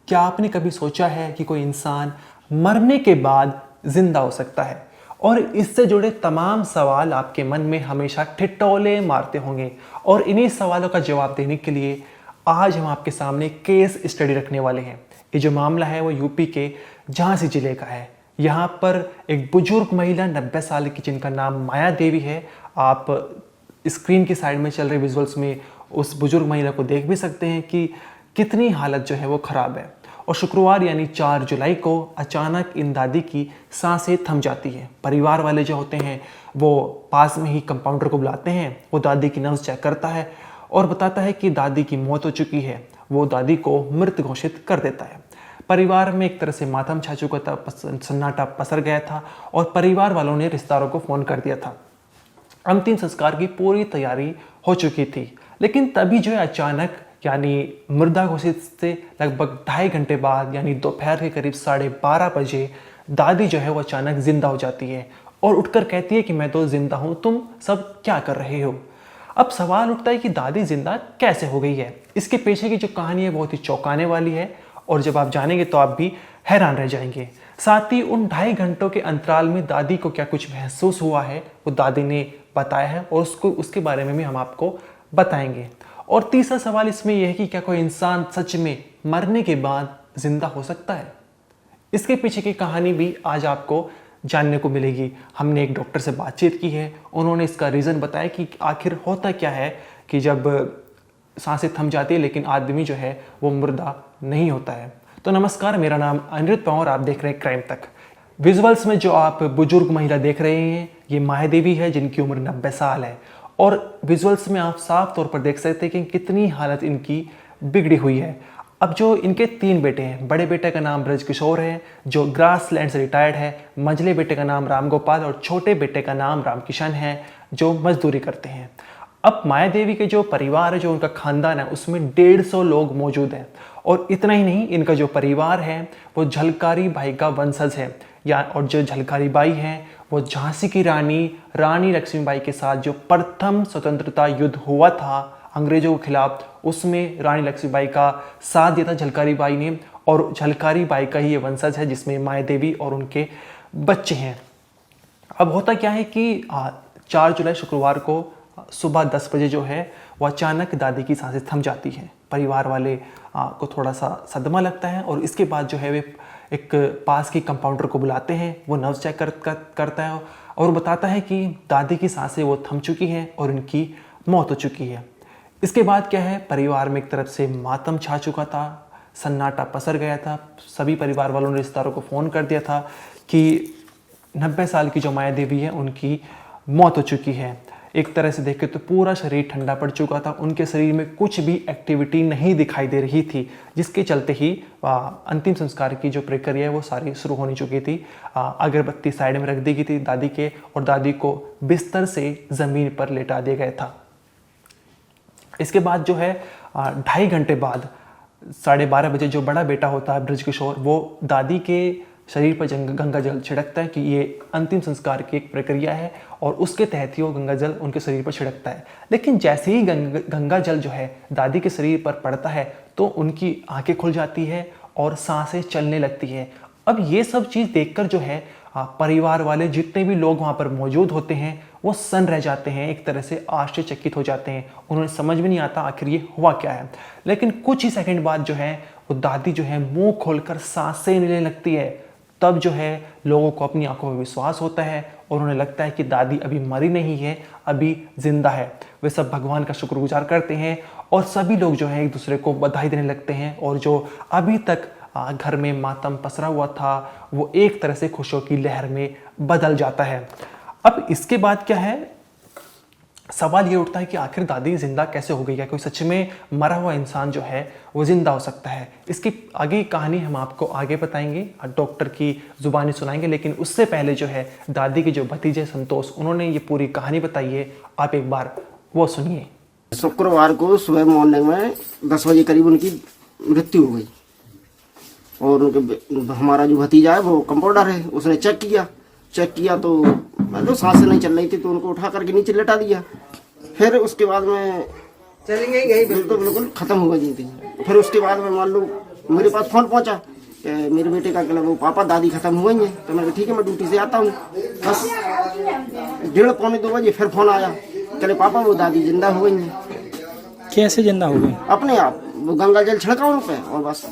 क्या आपने कभी सोचा है कि कोई इंसान मरने के बाद जिंदा हो सकता है? और इससे जुड़े तमाम सवाल आपके मन में हमेशा ठिठोले मारते होंगे। और इन्हीं सवालों का जवाब देने के लिए आज हम आपके सामने केस स्टडी रखने वाले हैं। ये जो मामला है वो यूपी के झांसी जिले का है। यहाँ पर एक बुजुर्ग महिला 90 साल की, जिनका नाम माया देवी है। आप स्क्रीन की साइड में चल रहे विजुअल्स में उस बुजुर्ग महिला को देख भी सकते हैं कि कितनी हालत जो है वो खराब है। और शुक्रवार यानी 4 जुलाई को अचानक इन दादी की सांसें थम जाती है। परिवार वाले जो होते हैं वो पास में ही कंपाउंडर को बुलाते हैं। वो दादी की नब्ज चेक करता है और बताता है कि दादी की मौत हो चुकी है। वो दादी को मृत घोषित कर देता है। परिवार में एक तरह से मातम छा चुका था, सन्नाटा पसर गया था और परिवार वालों ने रिश्तेदारों को फ़ोन कर दिया था। अंतिम संस्कार की पूरी तैयारी हो चुकी थी, लेकिन तभी जो है अचानक यानी मृदा घोषित से लगभग 2.5 घंटे बाद यानी दोपहर के करीब 12:30 बजे दादी जो है वो अचानक जिंदा हो जाती है और उठकर कहती है कि मैं तो जिंदा हूँ, तुम सब क्या कर रहे हो? अब सवाल उठता है कि दादी जिंदा कैसे हो गई है। इसके पीछे की जो कहानी है बहुत ही चौंकाने वाली है और जब आप जानेंगे तो आप भी हैरान रह जाएंगे। साथ ही उन 2.5 घंटों के अंतराल में दादी को क्या कुछ महसूस हुआ है वो दादी ने बताया है और उसके बारे में भी हम आपको बताएंगे। और तीसरा सवाल इसमें यह है कि क्या कोई इंसान सच में मरने के बाद जिंदा हो सकता है? इसके पीछे की कहानी भी आज आपको जानने को मिलेगी। हमने एक डॉक्टर से बातचीत की है, उन्होंने इसका रीज़न बताया कि आखिर होता क्या है कि जब सांसें थम जाती है लेकिन आदमी जो है वो मुर्दा नहीं होता है। तो नमस्कार, मेरा नाम अनिरुद्ध पवार, आप देख रहे हैं क्राइम तक। विजुअल्स में जो आप बुजुर्ग महिला देख रहे हैं ये माया देवी है, जिनकी उम्र 90 साल है। और विजुअल्स में आप साफ तौर पर देख सकते हैं कि कितनी हालत इनकी बिगड़ी हुई है। अब जो इनके 3 बेटे हैं, बड़े बेटे का नाम ब्रजकिशोर है जो ग्रासलैंड से रिटायर्ड है, मंझले बेटे का नाम रामगोपाल और छोटे बेटे का नाम रामकिशन है जो मजदूरी करते हैं। अब माया देवी के जो परिवार है, जो उनका खानदान है, उसमें 150 लोग मौजूद हैं। और इतना ही नहीं, इनका जो परिवार है वो झलकारी बाई का वंशज है और जो झलकारी बाई है वो झांसी की रानी लक्ष्मीबाई के साथ जो प्रथम स्वतंत्रता युद्ध हुआ था अंग्रेजों के खिलाफ, उसमें रानी लक्ष्मीबाई का साथ दिया था झलकारी बाई ने। और झलकारी बाई का ही ये वंशज है जिसमें माया देवी और उनके बच्चे हैं। अब होता क्या है कि 4 जुलाई शुक्रवार को सुबह 10 बजे जो है वो अचानक दादी की सांसें थम जाती हैं। परिवार वाले को थोड़ा सा सदमा लगता है और इसके बाद जो है वे एक पास की कंपाउंडर को बुलाते हैं। वो नर्व चेक करता है और बताता है कि दादी की सांसें वो थम चुकी हैं और इनकी मौत हो चुकी है। इसके बाद क्या है, परिवार में एक तरफ से मातम छा चुका था, सन्नाटा पसर गया था। सभी परिवार वालों ने रिश्तेदारों को फ़ोन कर दिया था कि 90 साल की जो माया देवी है उनकी मौत हो चुकी है। एक तरह से देखें तो पूरा शरीर ठंडा पड़ चुका था, उनके शरीर में कुछ भी एक्टिविटी नहीं दिखाई दे रही थी, जिसके चलते ही अंतिम संस्कार की जो प्रक्रिया है वो सारी शुरू होने चुकी थी। अगरबत्ती साइड में रख दी गई थी दादी के और दादी को बिस्तर से ज़मीन पर लेटा दिया गया था। इसके बाद जो है 2.5 घंटे बाद 12:30 बजे जो बड़ा बेटा होता है ब्रजकिशोर, वो दादी के शरीर पर गंगा जल छिड़कता है कि ये अंतिम संस्कार की एक प्रक्रिया है और उसके तहत ही वो गंगा जल उनके शरीर पर छिड़कता है। लेकिन जैसे ही गंगा जल जो है दादी के शरीर पर पड़ता है तो उनकी आंखें खुल जाती है और सांसें चलने लगती है। अब ये सब चीज़ देखकर जो है परिवार वाले जितने भी लोग वहाँ पर मौजूद होते हैं वो सन्न रह जाते हैं, एक तरह से आश्चर्यचकित हो जाते हैं। उन्हें समझ में नहीं आता आखिर ये हुआ क्या है। लेकिन कुछ ही सेकंड बाद जो है वो दादी जो है मुंह खोलकर सांसें लेने लगती है। तब जो है लोगों को अपनी आंखों में विश्वास होता है और उन्हें लगता है कि दादी अभी मरी नहीं है, अभी जिंदा है। वे सब भगवान का शुक्रगुजार करते हैं और सभी लोग जो है एक दूसरे को बधाई देने लगते हैं। और जो अभी तक घर में मातम पसरा हुआ था वो एक तरह से खुशियों की लहर में बदल जाता है। अब इसके बाद क्या है, सवाल ये उठता है कि आखिर दादी जिंदा कैसे हो गई है? कोई सच में मरा हुआ इंसान जो है वो जिंदा हो सकता है? इसकी आगे कहानी हम आपको आगे बताएंगे, डॉक्टर की जुबानी सुनाएंगे। लेकिन उससे पहले जो है दादी के जो भतीजे संतोष, उन्होंने ये पूरी कहानी बताई है, आप एक बार वो सुनिए। शुक्रवार को सुबह मॉर्निंग में 10 बजे करीब उनकी मृत्यु हो गई और उनके हमारा जो भतीजा है वो कंपाउंडर है, उसने चेक किया तो मतलब सांसें नहीं चल रही थी तो उनको उठा करके नीचे लेटा दिया। फिर उसके बाद में बिल्कुल खत्म हो गई थी। फिर उसके बाद में मान लो मेरे पास फोन पहुंचा कि मेरे बेटे का वो पापा दादी खत्म हुई हैं। तो मैंने ठीक है मैं ड्यूटी से आता हूँ। बस 1:30-2 बजे फिर फोन आया, चले पापा वो दादी जिंदा हो गई हैं। कैसे जिंदा हो गई? अपने आप वो गंगा जल छिड़का उन पे और बस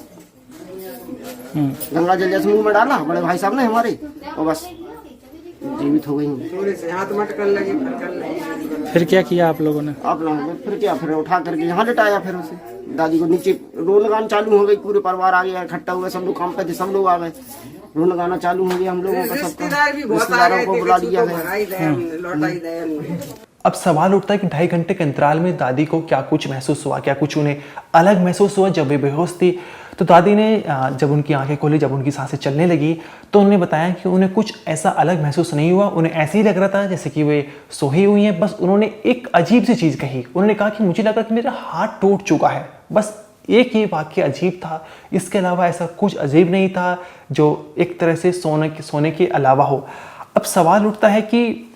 गंगा जल जैसे मुंह में डाला बड़े भाई साहब ने हमारे, और बस जीवित हो गई। फिर क्या किया आप लोगों ने? आप लोगों ने फिर क्या, फिर उठा करके यहाँ लिटाया, फिर उसे दादी को नीचे रो लगाना चालू हो गई। पूरे परिवार आ गया इकट्ठा हुए, सब लोग काम पे थे, सब लोग आ गए, रो लगाना चालू हो गया हम लोगों का। सबका रिश्तेदारों को बुला लिया गया। अब सवाल उठता है कि 2.5 घंटे के अंतराल में दादी को क्या कुछ महसूस हुआ, क्या कुछ उन्हें अलग महसूस हुआ जब वे बेहोश थी। तो दादी ने जब उनकी आंखें खोली, जब उनकी सांसें चलने लगी, तो उन्होंने बताया कि उन्हें कुछ ऐसा अलग महसूस नहीं हुआ। उन्हें ऐसे ही लग रहा था जैसे कि वे सोई हुई हैं। बस उन्होंने एक अजीब सी चीज़ कही। उन्होंने कहा कि मुझे लग रहा कि मेरा हाथ टूट चुका है। बस एक ही वाक्य अजीब था, इसके अलावा ऐसा कुछ अजीब नहीं था जो एक तरह से सोने के अलावा हो। अब सवाल उठता है कि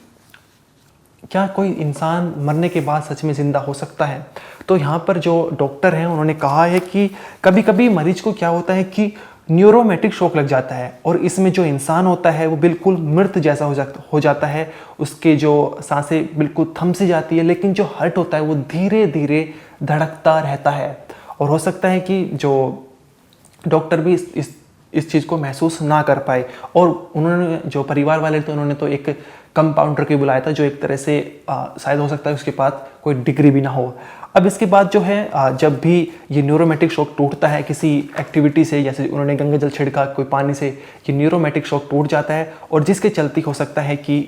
क्या कोई इंसान मरने के बाद सच में ज़िंदा हो सकता है? तो यहाँ पर जो डॉक्टर हैं उन्होंने कहा है कि कभी कभी मरीज को क्या होता है कि न्यूरोमेटिक शॉक लग जाता है, और इसमें जो इंसान होता है वो बिल्कुल मृत जैसा हो जाता है। उसके जो सांसें बिल्कुल थम सी जाती है, लेकिन जो हार्ट होता है वो धीरे धीरे धड़कता रहता है। और हो सकता है कि जो डॉक्टर भी इस चीज़ को महसूस ना कर पाए। और उन्होंने जो परिवार वाले थे उन्होंने तो एक कंपाउंडर के बुलाया था, जो एक तरह से शायद हो सकता है उसके पास कोई डिग्री भी ना हो। अब इसके बाद जो है जब भी ये न्यूरोमेटिक शॉक टूटता है किसी एक्टिविटी से, जैसे उन्होंने गंगा जल छिड़का कोई पानी से, ये न्यूरोमेटिक शॉक टूट जाता है, और जिसके चलते हो सकता है कि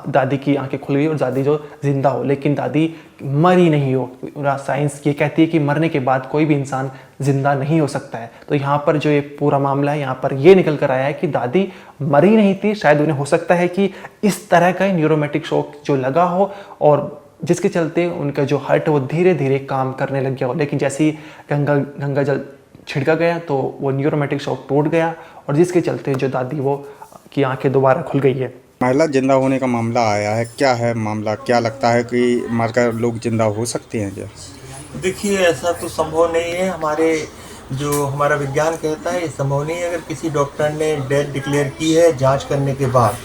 दादी की आंखें खुल गई और दादी जो जिंदा हो, लेकिन दादी मरी नहीं हो। साइंस ये कहती है कि मरने के बाद कोई भी इंसान जिंदा नहीं हो सकता है। तो यहाँ पर जो ये पूरा मामला है, यहाँ पर ये निकल कर आया है कि दादी मरी नहीं थी। शायद उन्हें हो सकता है कि इस तरह का न्यूरोमेटिक शॉक जो लगा हो, और जिसके चलते उनका जो हार्ट वो धीरे धीरे काम करने लग गया हो। लेकिन जैसे ही गंगा जल छिड़का गया तो वो न्यूरोमेटिक शॉक टूट गया, और जिसके चलते जो दादी वो की आंखें दोबारा खुल गई है। महिला जिंदा होने का मामला आया है, क्या है मामला? क्या लगता है कि मरकर लोग जिंदा हो सकते हैं क्या? देखिए, ऐसा तो संभव नहीं है। हमारा विज्ञान कहता है ये संभव नहीं है। अगर किसी डॉक्टर ने डेथ डिक्लेयर की है जांच करने के बाद,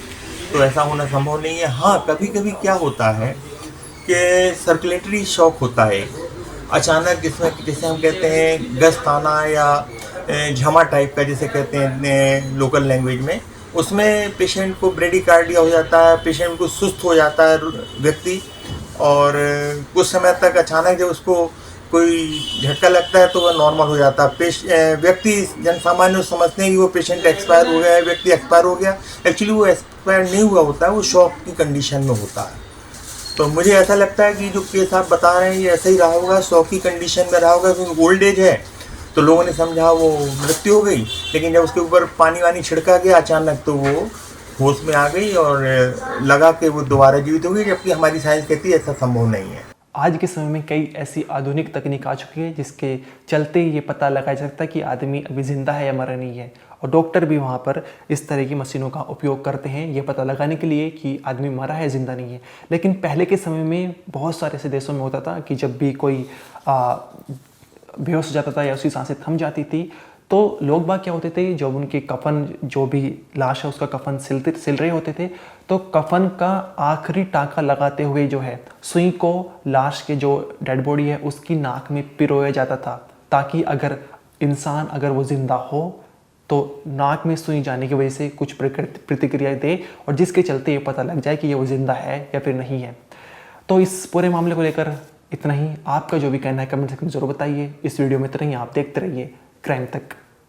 तो ऐसा होना संभव नहीं है। हाँ, कभी कभी क्या होता है कि सर्कुलेटरी शॉक होता है अचानक, जिसमें जैसे हम कहते हैं गस्त आना या झमा टाइप का, जिसे कहते हैं लोकल लैंग्वेज में, उसमें पेशेंट को ब्रेडिकार्डिया हो जाता है, पेशेंट को सुस्त हो जाता है व्यक्ति, और कुछ समय तक अचानक जब उसको कोई झटका लगता है तो वह नॉर्मल हो जाता है। व्यक्ति जन सामान्य समझते हैं कि वो पेशेंट एक्सपायर हो गया है, व्यक्ति एक्सपायर हो गया। एक्चुअली वो एक्सपायर नहीं हुआ होता है, वो शॉक की कंडीशन में होता है। तो मुझे ऐसा लगता है कि जो केस आप बता रहे हैं ये ऐसा ही रहा होगा, शॉक की कंडीशन में रहा होगा, क्योंकि ओल्ड एज है तो लोगों ने समझा वो मृत्यु हो गई। लेकिन जब उसके ऊपर पानी वानी छिड़का गया अचानक, तो वो होश में आ गई और लगा कि वो दोबारा जीवित हो गई, जबकि हमारी साइंस कहती है ऐसा संभव नहीं है। आज के समय में कई ऐसी आधुनिक तकनीक आ चुकी है जिसके चलते ये पता लगाया जा सकता है कि आदमी अभी ज़िंदा है या मरा नहीं है, और डॉक्टर भी वहाँ पर इस तरह की मशीनों का उपयोग करते हैं ये पता लगाने के लिए कि आदमी मरा है, ज़िंदा नहीं है। लेकिन पहले के समय में बहुत सारे ऐसे देशों में होता था कि जब भी कोई बेहोश हो जाता था या उसकी सांसें थम जाती थी, तो लोग बाग क्या होते थे, जब उनके कफन, जो भी लाश है उसका कफन सिल रहे होते थे, तो कफन का आखिरी टाँका लगाते हुए जो है सुई को लाश के जो डेड बॉडी है उसकी नाक में पिरोया जाता था, ताकि अगर इंसान अगर वो जिंदा हो तो नाक में सुई जाने की वजह से कुछ प्रतिक्रिया दे, और जिसके चलते ये पता लग जाए कि ये वो जिंदा है या फिर नहीं है। तो इस पूरे मामले को लेकर इतना ही। आपका जो भी कहना है कमेंट सेक्शन में जरूर बताइए। इस वीडियो में इतना ही। आप देखते रहिए क्राइम तक।